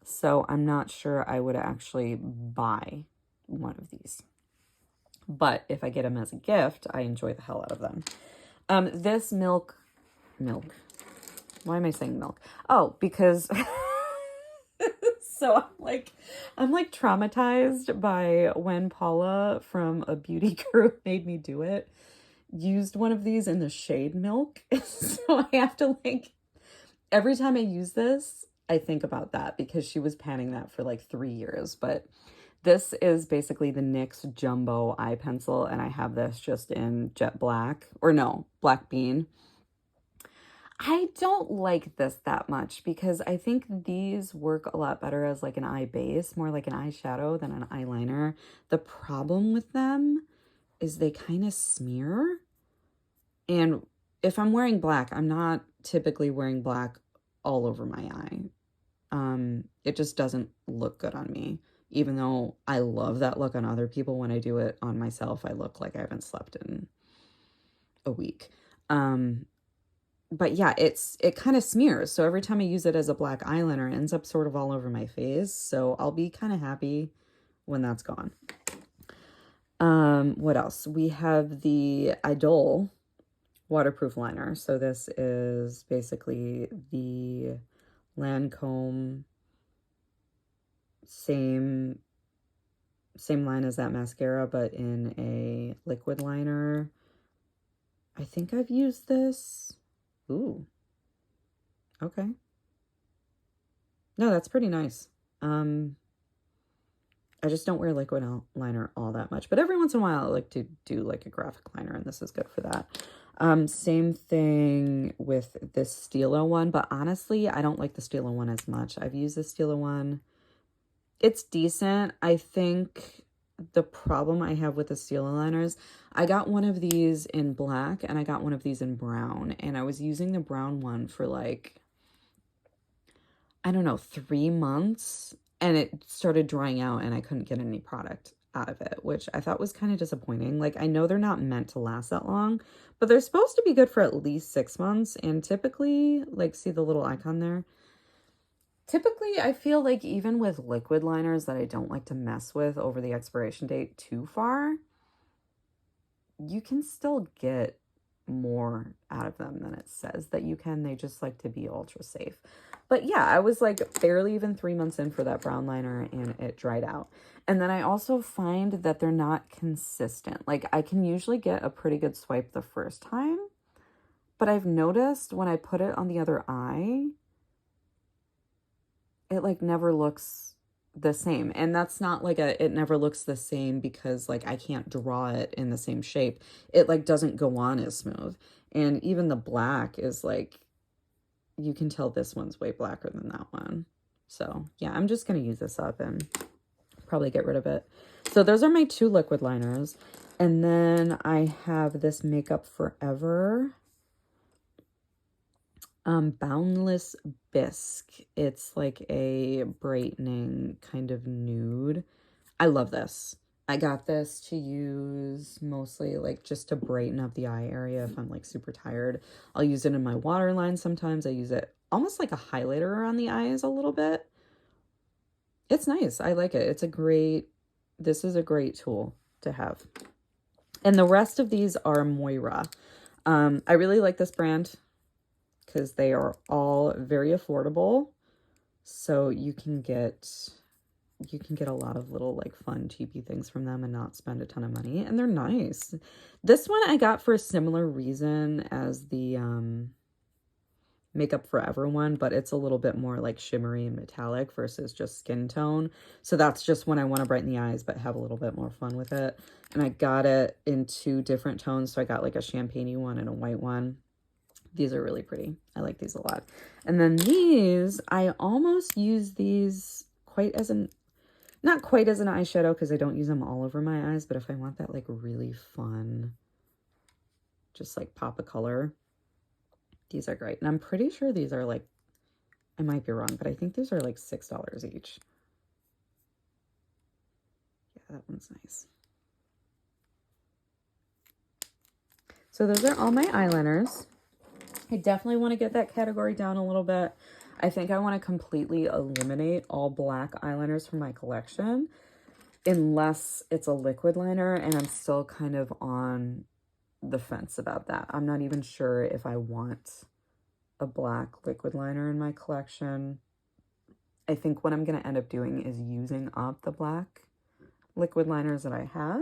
So I'm not sure I would actually buy one of these. But if I get them as a gift, I enjoy the hell out of them. This milk. Why am I saying milk? Oh, because so I'm like traumatized by when Paula from A Beauty Crew Made Me Do It used one of these in the shade milk. So I have to like, every time I use this, I think about that because she was panning that for like 3 years. But this is basically the NYX Jumbo Eye Pencil, and I have this just in jet black, or no, black bean. I don't like this that much because I think these work a lot better as like an eye base, more like an eyeshadow than an eyeliner. The problem with them is they kind of smear. And if I'm wearing black, I'm not typically wearing black all over my eye. It just doesn't look good on me. Even though I love that look on other people, when I do it on myself, I look like I haven't slept in a week. But yeah, it kind of smears. So every time I use it as a black eyeliner, it ends up sort of all over my face. So I'll be kind of happy when that's gone. What else? We have the Idol waterproof liner. So this is basically the Lancome same line as that mascara, but in a liquid liner. I think I've used this. Ooh. Okay. No, that's pretty nice. I just don't wear liquid liner all that much, but every once in a while I like to do like a graphic liner, and this is good for that. Same thing with this Stila one, but honestly, I don't like the Stila one as much. I've used the Stila one. It's decent. I think the problem I have with the Stila liners, I got one of these in black and I got one of these in brown, and I was using the brown one for like, I don't know, 3 months, and it started drying out and I couldn't get any product out of it, which I thought was kind of disappointing. Like, I know they're not meant to last that long, but they're supposed to be good for at least 6 months. And typically, like, see the little icon there? Typically, I feel like even with liquid liners that I don't like to mess with over the expiration date too far, you can still get more out of them than it says that you can. They just like to be ultra safe. But yeah, I was like barely even 3 months in for that brown liner and it dried out. And then I also find that they're not consistent. Like, I can usually get a pretty good swipe the first time, but I've noticed when I put it on the other eye, it like never looks the same. And that's not like it never looks the same because like I can't draw it in the same shape. It like doesn't go on as smooth. And even the black is like, you can tell this one's way blacker than that one. So yeah, I'm just going to use this up and probably get rid of it. So those are my 2 liquid liners. And then I have this Makeup Forever Boundless Bisque. It's like a brightening kind of nude. I love this. I got this to use mostly like just to brighten up the eye area if I'm like super tired. I'll use it in my waterline sometimes. I use it almost like a highlighter around the eyes a little bit. It's nice. I like it. This is a great tool to have. And the rest of these are Moira. I really like this brand because they are all very affordable. So you can get a lot of little like fun cheapy things from them and not spend a ton of money, and they're nice. This one I got for a similar reason as the Makeup Forever one, but it's a little bit more like shimmery and metallic versus just skin tone. So that's just when I want to brighten the eyes but have a little bit more fun with it. And I got it in 2 different tones. So I got like a champagne-y one and a white one. These are really pretty. I like these a lot. And then these, I almost use these not quite as an eyeshadow because I don't use them all over my eyes, but if I want that like really fun, just like pop of color, these are great. And I'm pretty sure these are like, I might be wrong, but I think these are like $6 each. Yeah, that one's nice. So those are all my eyeliners. I definitely want to get that category down a little bit. I think I want to completely eliminate all black eyeliners from my collection, unless it's a liquid liner, and I'm still kind of on the fence about that. I'm not even sure if I want a black liquid liner in my collection. I think what I'm going to end up doing is using up the black liquid liners that I have,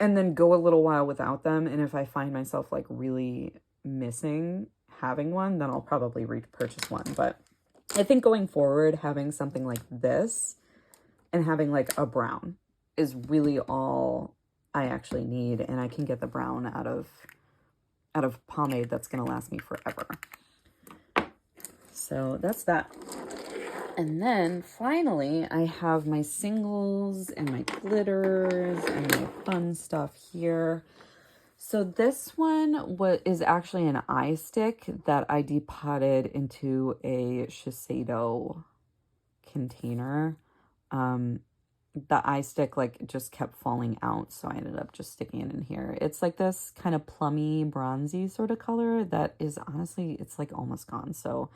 and then go a little while without them. And if I find myself like really missing having one, then I'll probably repurchase one. But I think going forward, having something like this and having like a brown is really all I actually need. And I can get the brown out of pomade that's going to last me forever. So that's that. And then finally, I have my singles and my glitters and my fun stuff here. So this one is actually an eye stick that I depotted into a Shiseido container. The eye stick like just kept falling out, so I ended up just sticking it in here. It's like this kind of plummy, bronzy sort of color that is honestly, it's like almost gone. So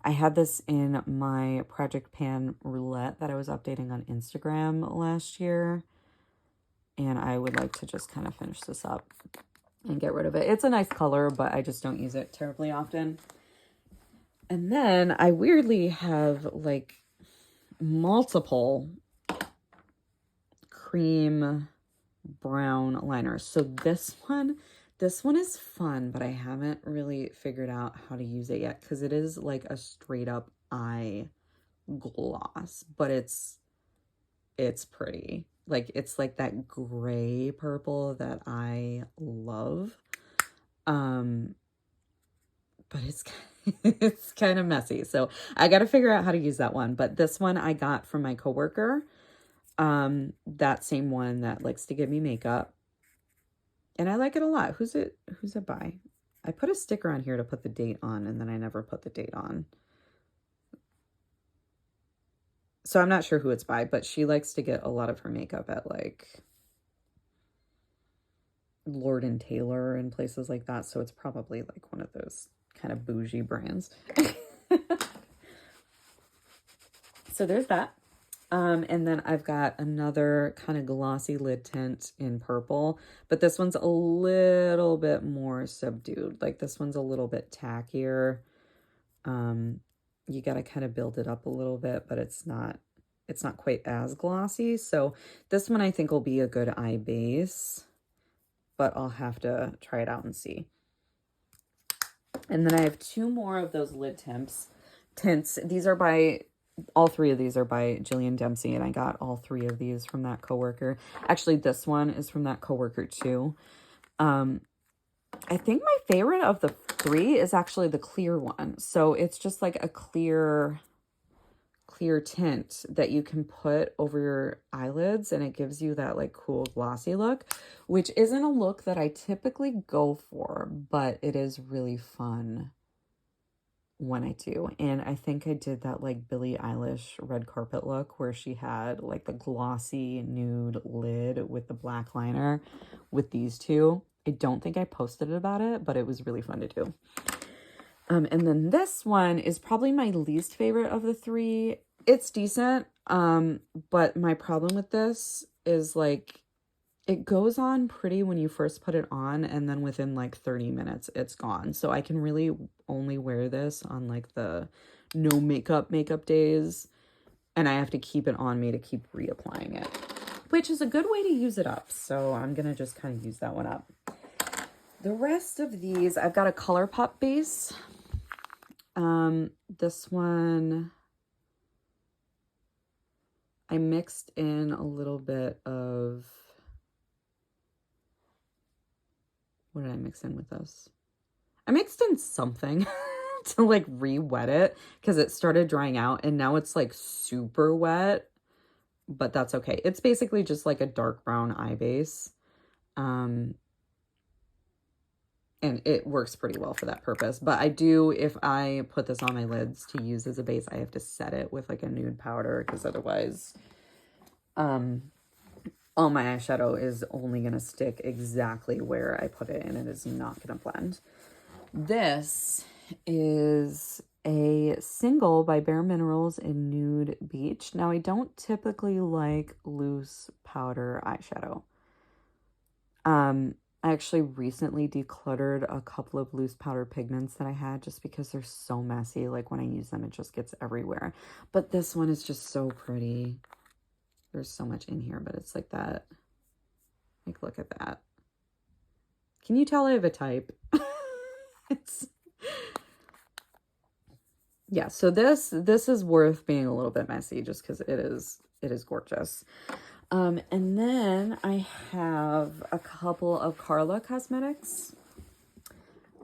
I had this in my Project Pan roulette that I was updating on Instagram last year. And I would like to just kind of finish this up and get rid of it. It's a nice color, but I just don't use it terribly often. And then I weirdly have like multiple cream brown liners. So this one is fun, but I haven't really figured out how to use it yet because it is like a straight up eye gloss, but it's pretty. Like it's like that gray purple that I love. But it's kind of messy. So I got to figure out how to use that one. But this one I got from my coworker. That same one that likes to give me makeup. And I like it a lot. Who's it by? I put a sticker on here to put the date on, and then I never put the date on. So I'm not sure who it's by, but she likes to get a lot of her makeup at like Lord and Taylor and places like that. So it's probably like one of those kind of bougie brands. So there's that. And then I've got another kind of glossy lid tint in purple, but this one's a little bit more subdued. Like this one's a little bit tackier. You got to kind of build it up a little bit, but it's not quite as glossy. So this one I think will be a good eye base, but I'll have to try it out and see. And then I have two more of those lid tints. These are by, all three of these are by Jillian Dempsey, and I got all three of these from that coworker. Actually, this one is from that coworker too. I think my favorite of the three is actually the clear one. So it's just like a clear tint that you can put over your eyelids, and it gives you that like cool glossy look, which isn't a look that I typically go for, but it is really fun when I do. And I think I did that like Billie Eilish red carpet look where she had like the glossy nude lid with the black liner with these two. I don't think I posted about it, but it was really fun to do. And then this one is probably my least favorite of the three. It's decent, but my problem with this is like it goes on pretty when you first put it on, and then within like 30 minutes it's gone. So I can really only wear this on like the no makeup days, and I have to keep it on me to keep reapplying it, which is a good way to use it up. So I'm gonna just kind of use that one up. The rest of these, I've got a ColourPop base. This one I mixed in a little bit of, what did I mix in with this? I mixed in something to like re-wet it because it started drying out, and now it's like super wet, but that's okay. It's basically just like a dark brown eye base. And it works pretty well for that purpose. But I do, if I put this on my lids to use as a base, I have to set it with like a nude powder, because otherwise all my eyeshadow is only going to stick exactly where I put it, and it is not going to blend. This is a single by Bare Minerals in Nude Beach. Now, I don't typically like loose powder eyeshadow. I actually recently decluttered a couple of loose powder pigments that I had just because they're so messy. Like when I use them, it just gets everywhere. But this one is just so pretty. There's so much in here, but it's like that. Like, look at that. Can you tell I have a type? It's Yeah, so this is worth being a little bit messy just because it is gorgeous. And then I have a couple of Carla Cosmetics.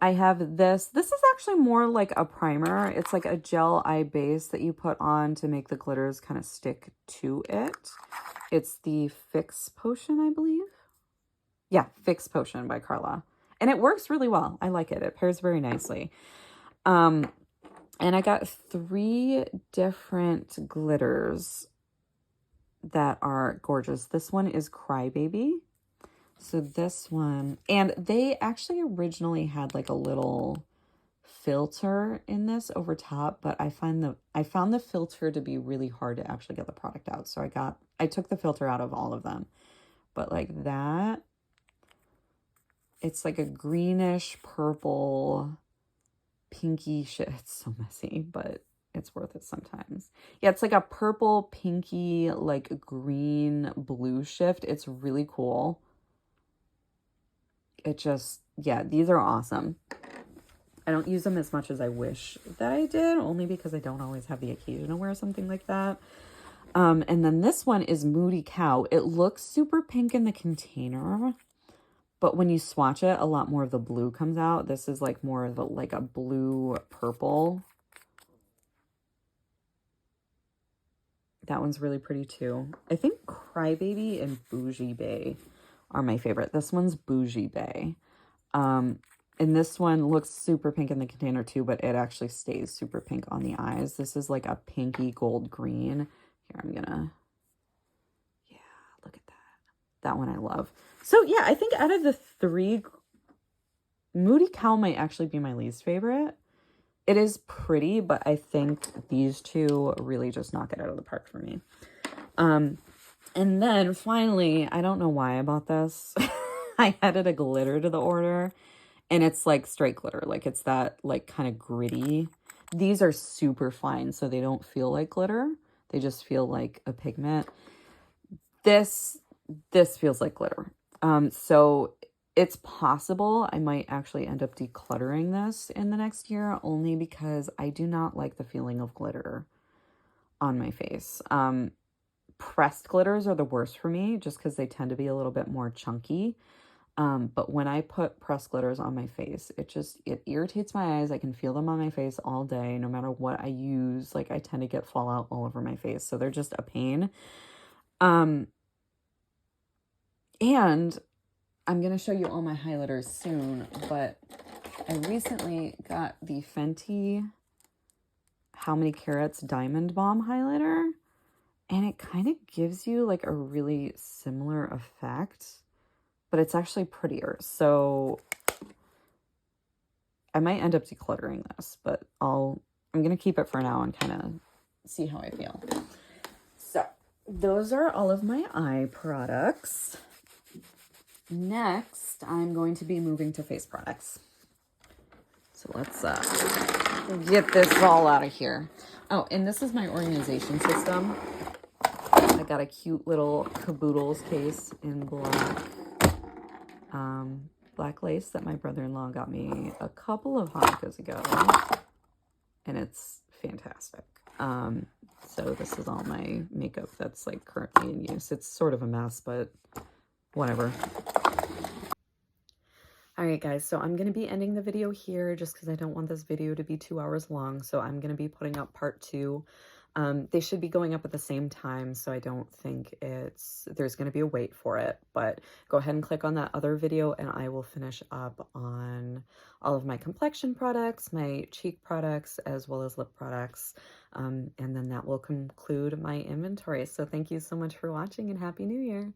I have this. This is actually more like a primer. It's like a gel eye base that you put on to make the glitters kind of stick to it. It's the Fix Potion, I believe. Yeah, Fix Potion by Carla. And it works really well. I like it. It pairs very nicely. And I got 3 different glitters that are gorgeous. This one is Crybaby. So this one, and they actually originally had like a little filter in this over top, but I found the filter to be really hard to actually get the product out. So I took the filter out of all of them. But like that, it's like a greenish purple pinky shit. It's so messy, but it's worth it sometimes. Yeah, it's like a purple pinky like green blue shift. It's really cool. It just, yeah, these are awesome. I don't use them as much as I wish that I did, only because I don't always have the occasion to wear something like that. And then this one is Moody Cow. It looks super pink in the container, but when you swatch it, a lot more of the blue comes out. This is like more of like a blue purple. That one's really pretty too. I think Crybaby and Bougie Bay are my favorite. This one's Bougie Bay. And this one looks super pink in the container too, but it actually stays super pink on the eyes. This is like a pinky gold green. Here, yeah, look at that. That one I love. So yeah, I think out of the 3, Moody Cow might actually be my least favorite. It is pretty, but I think these 2 really just knock it out of the park for me. And then finally, I don't know why I bought this. I added a glitter to the order, and it's like straight glitter. Like it's that like kind of gritty. These are super fine, so they don't feel like glitter. They just feel like a pigment. This feels like glitter. So it's possible I might actually end up decluttering this in the next year, only because I do not like the feeling of glitter on my face. Pressed glitters are the worst for me just because they tend to be a little bit more chunky. But when I put pressed glitters on my face, it irritates my eyes. I can feel them on my face all day, no matter what I use. Like I tend to get fallout all over my face. So they're just a pain. And I'm going to show you all my highlighters soon, but I recently got the Fenty How Many Carats Diamond Bomb highlighter, and it kind of gives you like a really similar effect, but it's actually prettier. So I might end up decluttering this, but I'm going to keep it for now and kind of see how I feel. So those are all of my eye products. Next, I'm going to be moving to face products. So let's get this all out of here. Oh, and this is my organization system. I got a cute little caboodles case in black lace that my brother-in-law got me a couple of Hanukkahs ago, and it's fantastic. So this is all my makeup that's like currently in use. It's sort of a mess, but whatever. All right, guys, so I'm going to be ending the video here just because I don't want this video to be 2 hours long. So I'm going to be putting up part 2. They should be going up at the same time, so I don't think there's going to be a wait for it. But go ahead and click on that other video, and I will finish up on all of my complexion products, my cheek products, as well as lip products. And then that will conclude my inventory. So thank you so much for watching, and Happy New Year.